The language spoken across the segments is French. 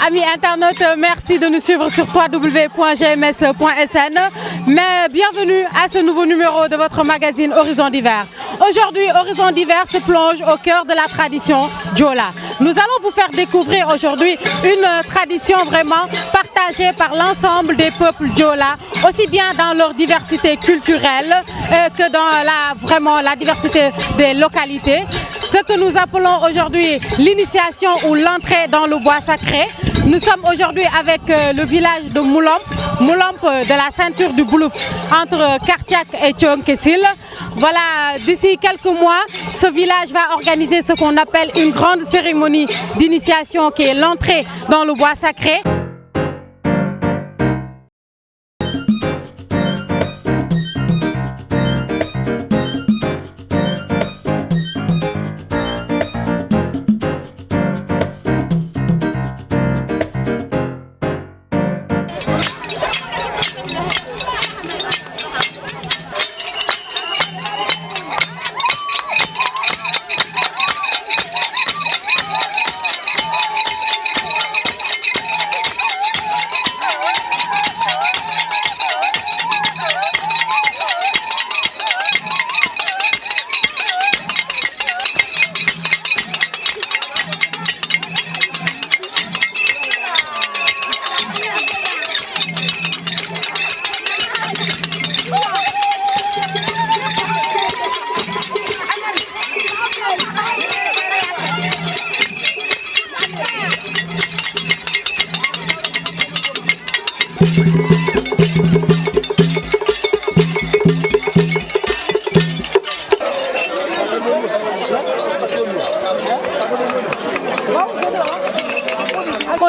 Amis internautes, merci de nous suivre sur www.gms.sn. Mais bienvenue à ce nouveau numéro de votre magazine Horizon d'hiver. Aujourd'hui, Horizon d'hiver se plonge au cœur de la tradition Diola. Nous allons vous faire découvrir aujourd'hui une tradition vraiment partagée par l'ensemble des peuples Diola, aussi bien dans leur diversité culturelle que dans la diversité des localités. Ce que nous appelons aujourd'hui l'initiation ou l'entrée dans le bois sacré. Nous sommes aujourd'hui avec le village de Moulamp de la ceinture du Boulouf, entre Kartiak et Thionkessil. Voilà, d'ici quelques mois, ce village va organiser ce qu'on appelle une grande cérémonie d'initiation qui est l'entrée dans le bois sacré.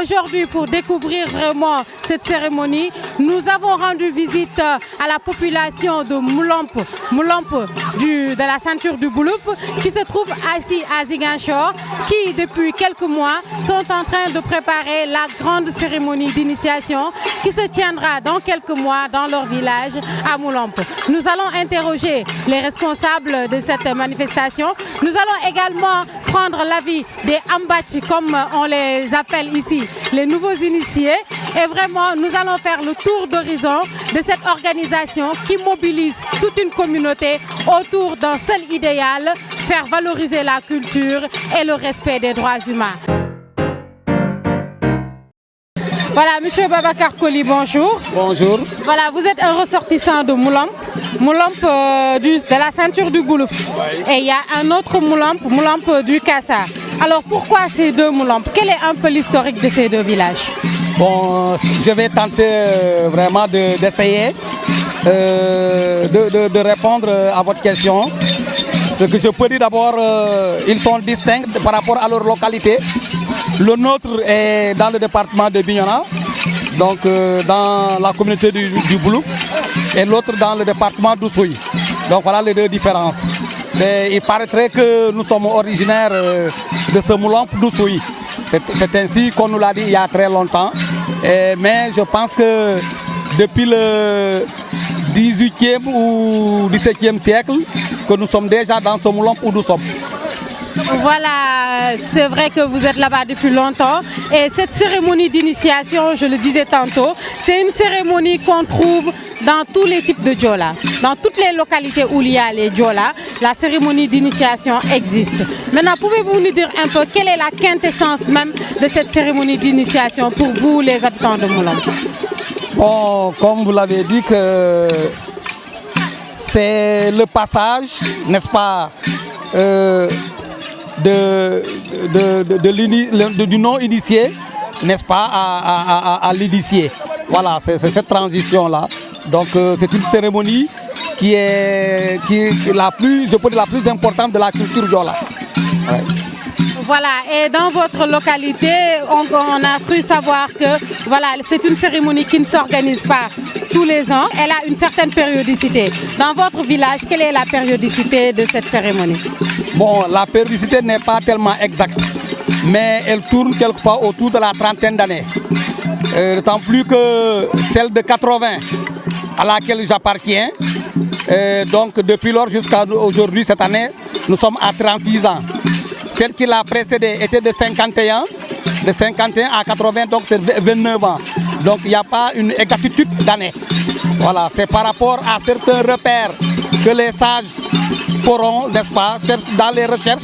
Aujourd'hui, pour découvrir vraiment cette cérémonie, nous avons rendu visite à la population de Moulamp de la ceinture du Boulouf, qui se trouve assis à Ziguinchor, qui depuis quelques mois sont en train de préparer la grande cérémonie d'initiation qui se tiendra dans quelques mois dans leur village à Moulamp. Nous allons interroger les responsables de cette manifestation. Nous allons également prendre l'avis des Ambachi, comme on les appelle ici, les nouveaux initiés. Et vraiment, nous allons faire le tour d'horizon de cette organisation qui mobilise toute une communauté autour d'un seul idéal, faire valoriser la culture et le respect des droits humains. Voilà, monsieur Babacar Koli, bonjour. Bonjour. Voilà, vous êtes un ressortissant de Moulamp de la ceinture du Boulouf. Oui. Et il y a un autre Moulamp du Kassa. Alors pourquoi ces deux Moulamp? Quel est un peu l'historique de ces deux villages? Bon, je vais tenter vraiment d'essayer de répondre à votre question. Ce que je peux dire d'abord, ils sont distincts par rapport à leur localité. Le nôtre est dans le département de Bignona, donc dans la communauté du Boulouf, et l'autre dans le département d'Oussouye. Donc voilà les deux différences. Mais il paraîtrait que nous sommes originaires de ce Moulamp d'Oussouye. C'est ainsi qu'on nous l'a dit il y a très longtemps. Mais je pense que depuis le 18e ou 17e siècle, que nous sommes déjà dans ce Moulamp où nous sommes. Voilà, c'est vrai que vous êtes là-bas depuis longtemps. Et cette cérémonie d'initiation, je le disais tantôt, c'est une cérémonie qu'on trouve dans tous les types de Diola. Dans toutes les localités où il y a les Diola, la cérémonie d'initiation existe. Maintenant, pouvez-vous nous dire un peu quelle est la quintessence même de cette cérémonie d'initiation pour vous, les habitants de Moulamp? Bon, comme vous l'avez dit, que c'est le passage, n'est-ce pas, du non-initié, n'est-ce pas, à l'initié. Voilà, c'est cette transition-là. Donc c'est une cérémonie qui est la plus, je peux dire, la plus importante de la culture Diola. Ouais. Voilà, et dans votre localité, on a cru savoir que voilà, c'est une cérémonie qui ne s'organise pas tous les ans, elle a une certaine périodicité. Dans votre village, quelle est la périodicité de cette cérémonie? Bon, la périodicité n'est pas tellement exacte, mais elle tourne quelquefois autour de la trentaine d'années. D'autant plus que celle de 80, à laquelle j'appartiens, donc depuis lors jusqu'à aujourd'hui, cette année, nous sommes à 36 ans. Celle qui l'a précédée était de 51, de 51 à 80, donc c'est 29 ans. Donc il n'y a pas une exactitude d'année. Voilà, c'est par rapport à certains repères que les sages feront, n'est-ce pas, dans les recherches,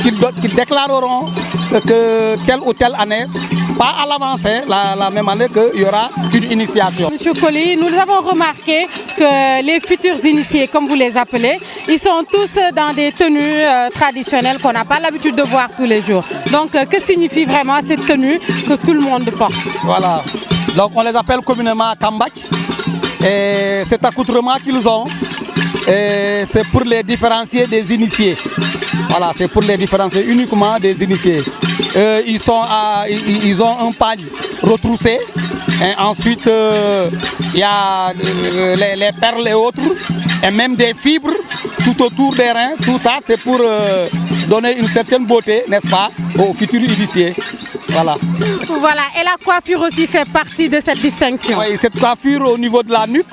qu'ils déclareront que telle ou telle année, pas à l'avance, la même année qu'il y aura une initiation. Monsieur Coly, nous avons remarqué que les futurs initiés, comme vous les appelez, ils sont tous dans des tenues traditionnelles qu'on n'a pas l'habitude de voir tous les jours. Donc, que signifie vraiment cette tenue que tout le monde porte? Voilà, donc on les appelle communément Kambak. Et cet accoutrement qu'ils ont, c'est pour les différencier des initiés. Voilà, c'est pour les différencier uniquement des initiés. Ils ont un pagne retroussé. Et ensuite, il y a les perles et autres, et même des fibres tout autour des reins. Tout ça, c'est pour donner une certaine beauté, n'est-ce pas, aux futurs initiés. Voilà. Voilà, et la coiffure aussi fait partie de cette distinction. Oui, cette coiffure au niveau de la nuque,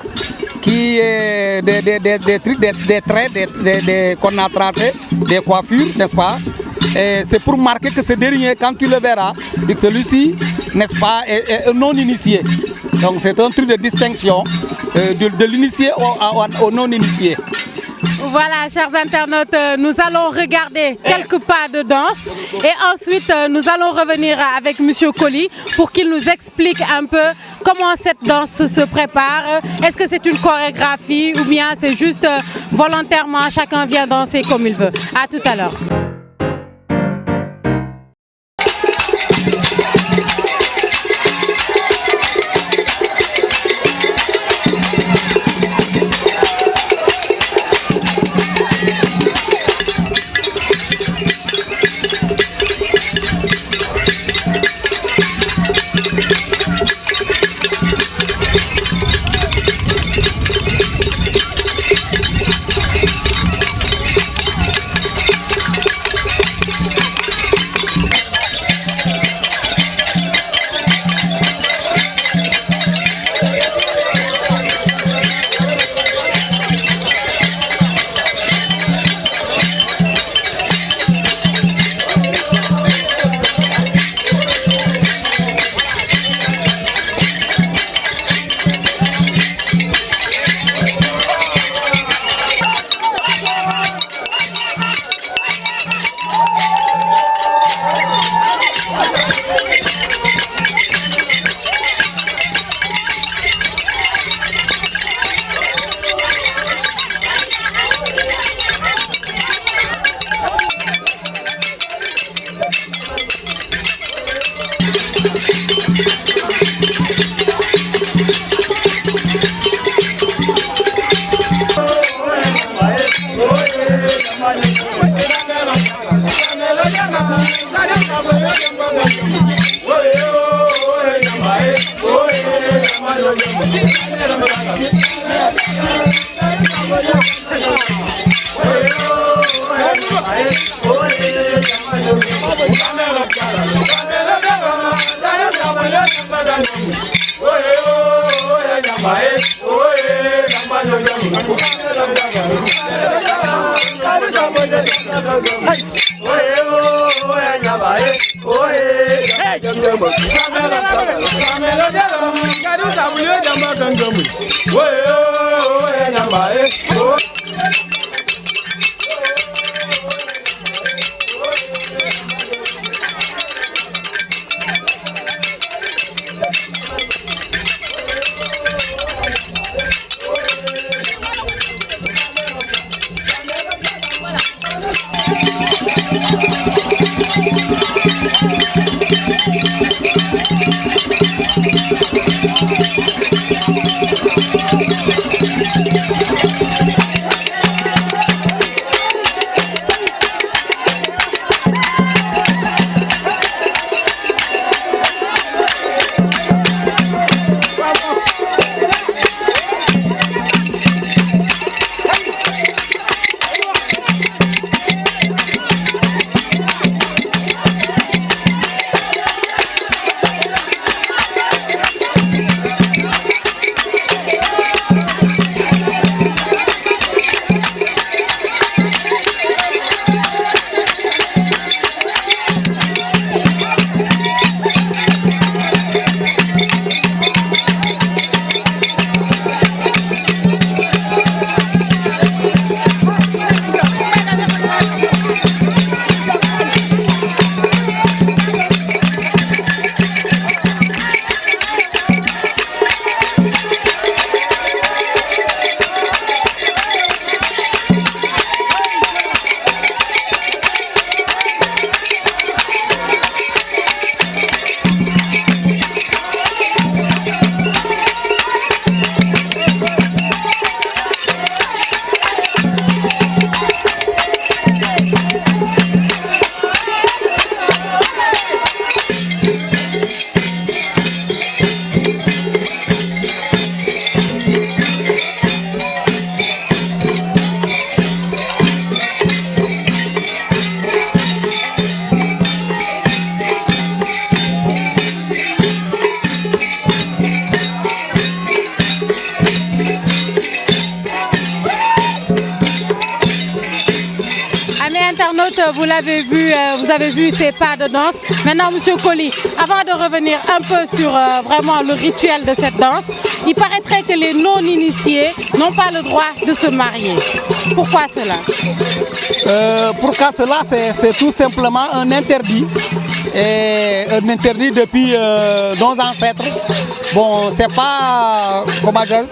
qui est des traits qu'on a tracés, des coiffures, n'est-ce pas? Et c'est pour marquer que ce dernier, quand tu le verras, et que celui-ci, n'est-ce pas, est non initié. Donc c'est un truc de distinction de l'initié au non initié. Voilà, chers internautes, nous allons regarder quelques pas de danse et ensuite nous allons revenir avec Monsieur Coly pour qu'il nous explique un peu comment cette danse se prépare. Est-ce que c'est une chorégraphie ou bien c'est juste volontairement chacun vient danser comme il veut? À tout à l'heure. internautes, vous l'avez vu, vous avez vu ces pas de danse. Maintenant, Monsieur Coly, avant de revenir un peu sur vraiment le rituel de cette danse, il paraîtrait que les non-initiés n'ont pas le droit de se marier. Pourquoi cela? Pourquoi cela? C'est tout simplement un interdit. Et un interdit depuis nos ancêtres. Bon, c'est pas comment dire,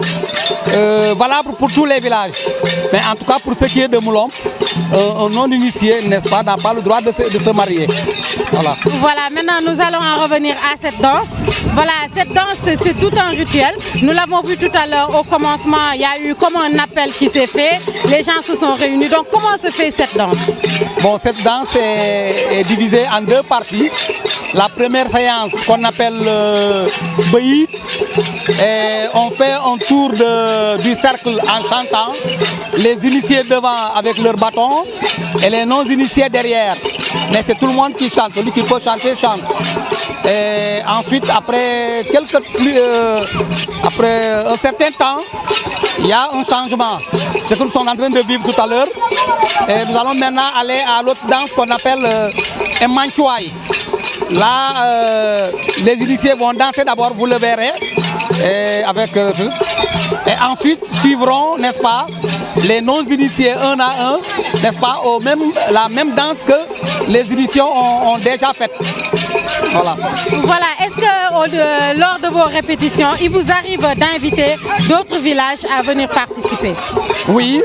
valable pour tous les villages. Mais en tout cas, pour ce qui est de Moulomp, un non-initié, n'est-ce pas, n'a pas le droit de se marier. Voilà. Voilà, maintenant nous allons en revenir à cette danse. Voilà, cette danse, c'est tout un rituel. Nous l'avons vu tout à l'heure au commencement, il y a eu comme un appel qui s'est fait. Les gens se sont réunis. Donc, comment se fait cette danse? Bon, cette danse est divisée en deux parties. La première séance qu'on appelle Beït, et on fait un tour du cercle en chantant. Les initiés devant avec leur bâton et les non-initiés derrière. Mais c'est tout le monde qui chante. Celui qui peut chanter, chante. Et ensuite, après un certain temps, il y a un changement. C'est ce que nous sommes en train de vivre tout à l'heure. Et nous allons maintenant aller à l'autre danse qu'on appelle un manchouaï. Là, les initiés vont danser d'abord, vous le verrez. Et ensuite suivront, n'est-ce pas, les non-initiés un à un, n'est-ce pas, la même danse que les initiés ont déjà faite. Voilà. Voilà, est-ce que lors de vos répétitions, il vous arrive d'inviter d'autres villages à venir participer? Oui,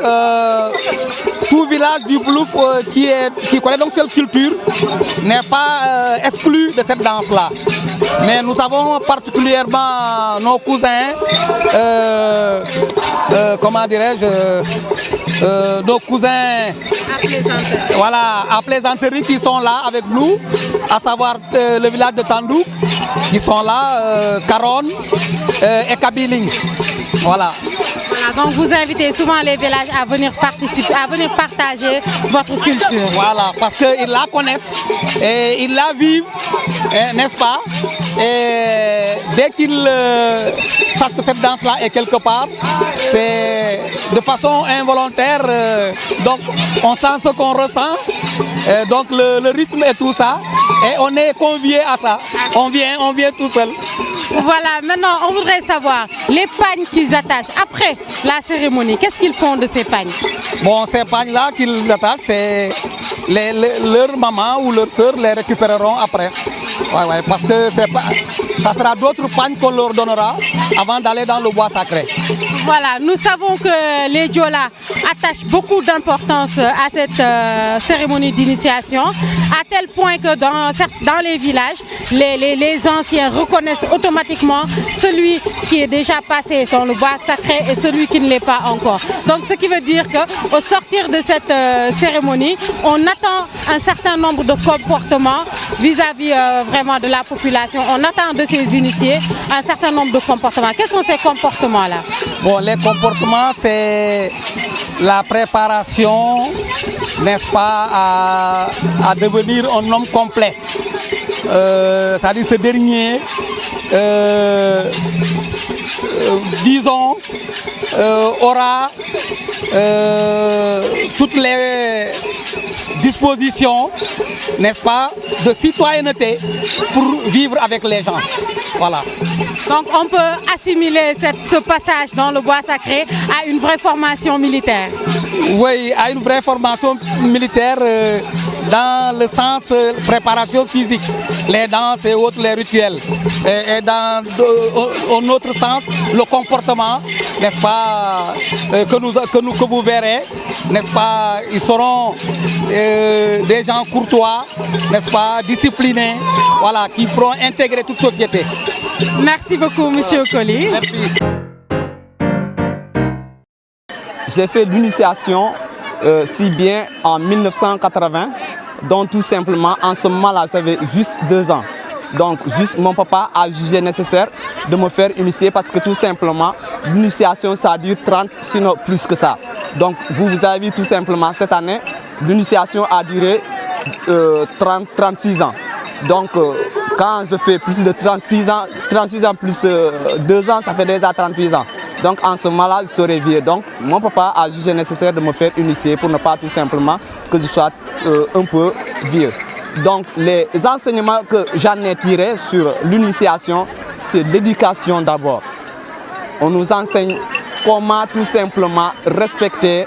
tout village du Boulouf qui connaît donc cette culture n'est pas exclu de cette danse-là. Mais nous avons particulièrement nos cousins, comment dirais-je, nos cousins voilà, à Plaisanterie qui sont là avec nous, à savoir le village de Tandou, qui sont là, Caron et Kabiling. Voilà. Voilà, donc vous invitez souvent les villages à venir participer, à venir partager votre culture. Voilà, parce qu'ils la connaissent et ils la vivent, n'est-ce pas? Et dès qu'ils sachent que cette danse-là est quelque part, c'est de façon involontaire, donc on sent ce qu'on ressent, donc le rythme et tout ça, et on est convié à ça. On vient tout seul. Voilà, maintenant on voudrait savoir les pagnes qu'ils attachent après la cérémonie. Qu'est-ce qu'ils font de ces pagnes? Bon, ces pagnes-là qu'ils attachent, c'est leur maman ou leur soeur les récupéreront après. Ouais, parce que ça sera d'autres pagnes qu'on leur donnera avant d'aller dans le bois sacré. Voilà, nous savons que les Diola attachent beaucoup d'importance à cette cérémonie d'initiation, à tel point que dans les villages, les anciens reconnaissent automatiquement celui qui est déjà passé dans le bois sacré et celui qui ne l'est pas encore. Donc ce qui veut dire qu'au sortir de cette cérémonie, on attend un certain nombre de comportements vis-à-vis vraiment de la population. On attend de ces initiés un certain nombre de comportements. Quels sont ces comportements-là? Bon, les comportements, c'est la préparation, n'est-ce pas, à devenir un homme complet. C'est-à-dire ce dernier, disons, aura toutes les dispositions, n'est-ce pas, de citoyenneté pour vivre avec les gens. Voilà. Donc on peut assimiler ce passage dans le bois sacré à une vraie formation militaire. Oui, à une vraie formation militaire dans le sens préparation physique, les danses et autres, les rituels. Et dans un autre sens, le comportement, n'est-ce pas, que vous verrez, n'est-ce pas, ils seront des gens courtois, n'est-ce pas, disciplinés, voilà, qui pourront intégrer toute société. Merci beaucoup, Monsieur Coly. Merci. J'ai fait l'initiation si bien en 1980, donc tout simplement en ce moment-là, j'avais juste 2 ans. Donc juste mon papa a jugé nécessaire de me faire initier parce que tout simplement l'initiation ça dure 30, sinon plus que ça. Donc vous avez vu tout simplement cette année, l'initiation a duré 36 ans. Donc quand je fais plus de 36 ans plus 2 ans, ça fait déjà 38 ans. Donc en ce moment-là, je serai vieux. Donc mon papa a jugé nécessaire de me faire initier pour ne pas tout simplement que je sois un peu vieux. Donc les enseignements que j'en ai tirés sur l'initiation, c'est l'éducation d'abord. On nous enseigne comment tout simplement respecter,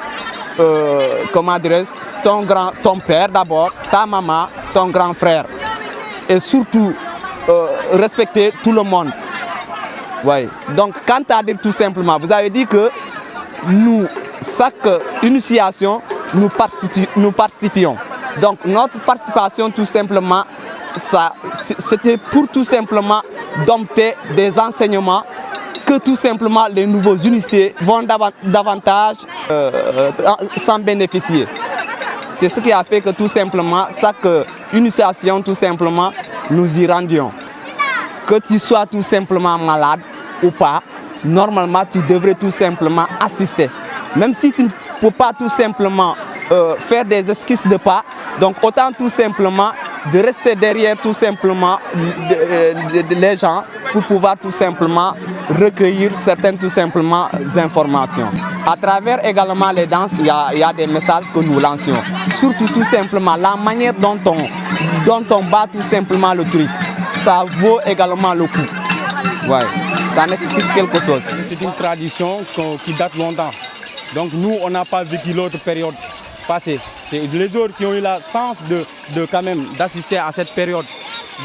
comment dirais-je, ton père d'abord, ta maman, ton grand frère. Et surtout, respecter tout le monde. Ouais. Donc, quant à dire tout simplement, vous avez dit que nous, chaque initiation, nous participions. Donc, notre participation, tout simplement, c'était pour tout simplement dompter des enseignements que tout simplement les nouveaux initiés vont davantage s'en bénéficier. C'est ce qui a fait que tout simplement, chaque initiation, tout simplement, nous y rendions. Que tu sois tout simplement malade ou pas, normalement tu devrais tout simplement assister. Même si tu ne peux pas tout simplement faire des esquisses de pas, donc autant tout simplement de rester derrière tout simplement les gens pour pouvoir tout simplement recueillir certaines tout simplement informations. À travers également les danses, il y a des messages que nous lancions. Surtout tout simplement la manière dont on bat tout simplement le truc. Ça vaut également le coup. Ouais, ça nécessite quelque chose. C'est une tradition qui date longtemps. Donc nous, on n'a pas vécu l'autre période passée. C'est les autres qui ont eu la chance de quand même d'assister à cette période.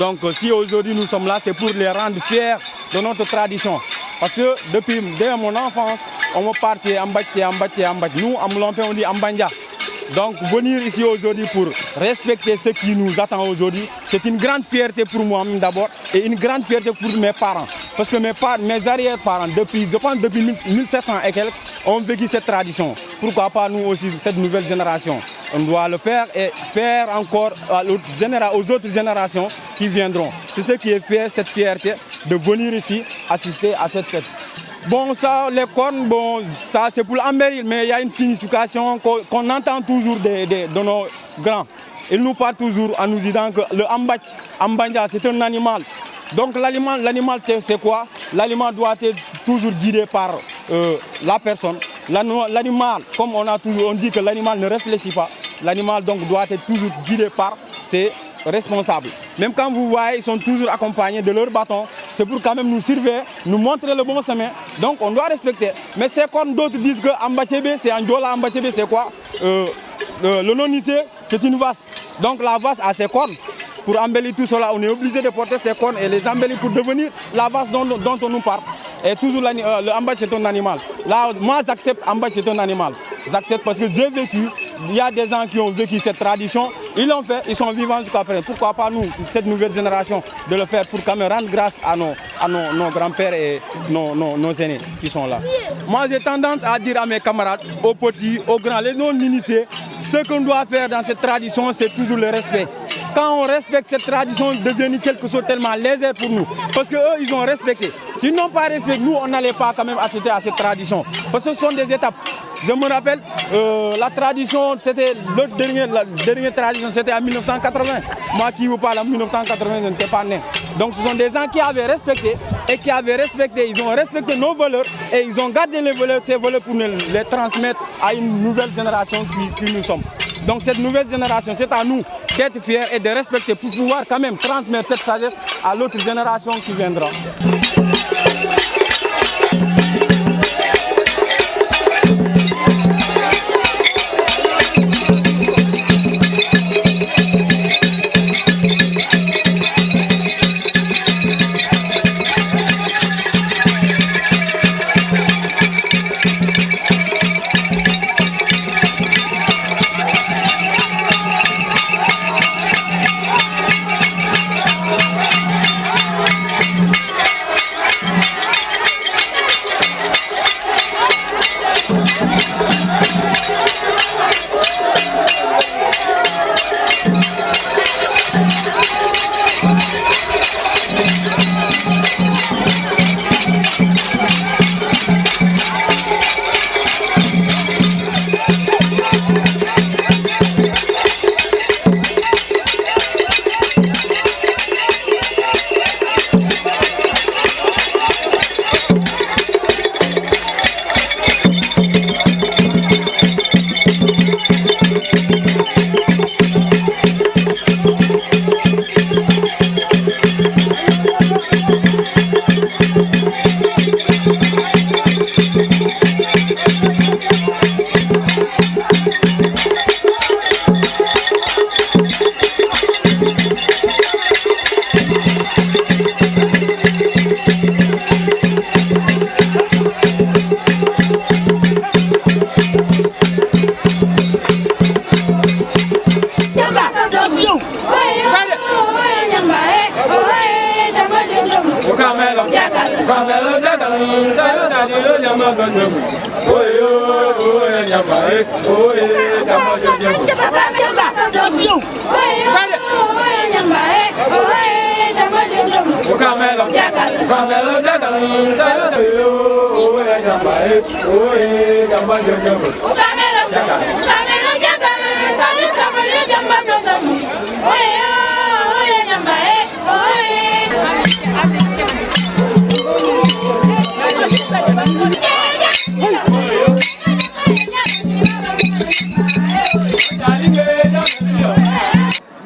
Donc si aujourd'hui nous sommes là, c'est pour les rendre fiers de notre tradition. Parce que dès mon enfance, on me partait en Mbati. Nous, à Moulampé, on dit Ambanja. Donc venir ici aujourd'hui pour respecter ce qui nous attend aujourd'hui, c'est une grande fierté pour moi d'abord et une grande fierté pour mes parents. Parce que mes arrière-parents, je pense depuis 1700 et quelques, ont vécu cette tradition. Pourquoi pas nous aussi, cette nouvelle génération? On doit le faire et faire encore aux autres générations qui viendront. C'est ce qui est fait, cette fierté de venir ici assister à cette fête. Bon, ça, les cornes, bon, ça c'est pour l'embellir, mais il y a une signification qu'on entend toujours de nos grands. Ils nous parlent toujours en nous disant que le ambanja, c'est un animal. Donc l'animal c'est quoi? L'animal doit être toujours guidé par la personne. L'animal, comme on dit que l'animal ne réfléchit pas, l'animal donc doit être toujours guidé par ses responsables. Même quand vous voyez, ils sont toujours accompagnés de leur bâton. C'est pour quand même nous surveiller, nous montrer le bon chemin. Donc on doit respecter. Mais c'est comme d'autres disent que Ambachebe, c'est Anjola, Ambachebe, c'est quoi? Le non-initié, c'est une vache. Donc la vache a ses cornes. Pour embellir tout cela, on est obligé de porter ses cornes et les embellir pour devenir la vache dont on nous parle. Et toujours le Ambach c'est un animal. Là, moi j'accepte Ambach c'est un animal. J'accepte parce que j'ai vécu, il y a des gens qui ont vécu cette tradition, ils l'ont fait, ils sont vivants jusqu'à présent. Pourquoi pas nous, cette nouvelle génération, de le faire pour quand même rendre grâce à nos grands-pères et nos aînés qui sont là. Moi j'ai tendance à dire à mes camarades, aux petits, aux grands, les non-initiés, ce qu'on doit faire dans cette tradition, c'est toujours le respect. Quand on respecte cette tradition, c'est devenu quelque chose de tellement léger pour nous. Parce qu'eux, ils ont respecté. S'ils n'ont pas respecté, nous, on n'allait pas quand même assister à cette tradition. Parce que ce sont des étapes. Je me rappelle, la tradition, c'était la dernière tradition, c'était en 1980. Moi qui vous parle en 1980, je n'étais pas né. Donc ce sont des gens qui avaient respecté et qui avaient respecté, ils ont respecté nos valeurs et ils ont gardé ces valeurs pour les transmettre à une nouvelle génération qui nous sommes. Donc cette nouvelle génération, c'est à nous d'être fiers et de respecter pour pouvoir quand même transmettre cette sagesse à l'autre génération qui viendra.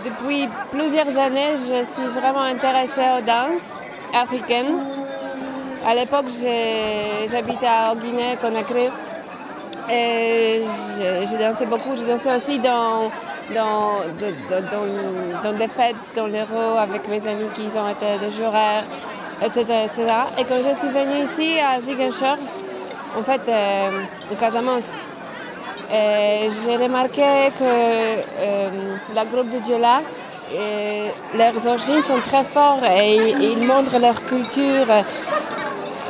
Depuis plusieurs années, je suis vraiment intéressée aux danses africaines. À l'époque, j'habitais à Guinée, Conakry. Et j'ai dansé beaucoup. J'ai dansé aussi dans des fêtes dans l'Hérault avec mes amis qui ont été des jureurs, etc., etc. Et quand je suis venue ici à Ziguinchor, en fait, au Casamance, j'ai remarqué que la groupe de Diola, leurs origines sont très fortes et ils montrent leur culture.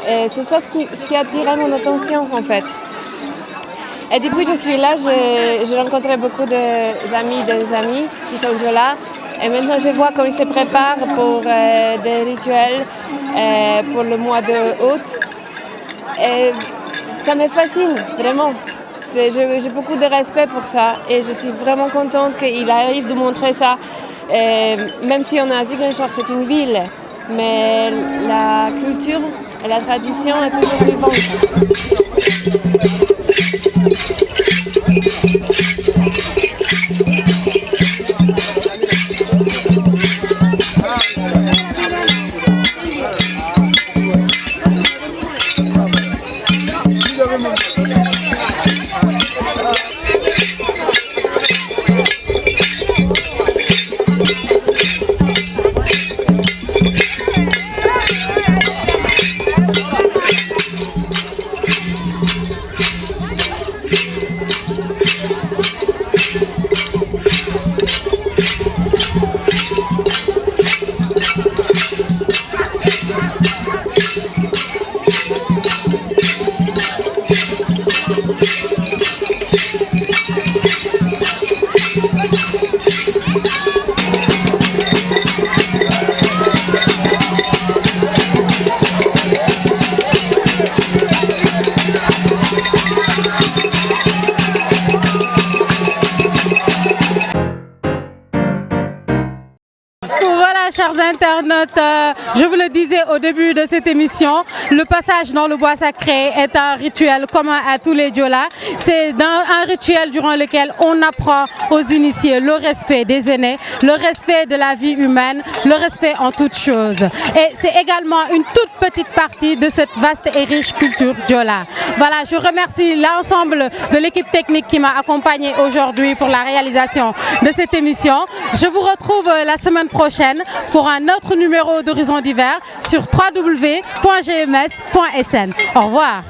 Et c'est ça ce qui a attiré mon attention en fait. Et depuis que je suis là, j'ai rencontré beaucoup des amis qui sont Diola. Et maintenant, je vois comment ils se préparent pour des rituels pour le mois d'août. Et ça me fascine, vraiment. J'ai beaucoup de respect pour ça et je suis vraiment contente qu'il arrive de montrer ça. Et même si on est à Ziguinchor, c'est une ville, mais la culture et la tradition est toujours vivante. Chers internautes, je vous le disais au début de cette émission, le passage dans le bois sacré est un rituel commun à tous les Diola. C'est un rituel durant lequel on apprend aux initiés le respect des aînés, le respect de la vie humaine, le respect en toutes choses. Et c'est également une toute petite partie de cette vaste et riche culture Diola. Voilà, je remercie l'ensemble de l'équipe technique qui m'a accompagné aujourd'hui pour la réalisation de cette émission. Je vous retrouve la semaine prochaine pour un autre numéro d'Horizon d'hiver sur www.gms.sn. Au revoir.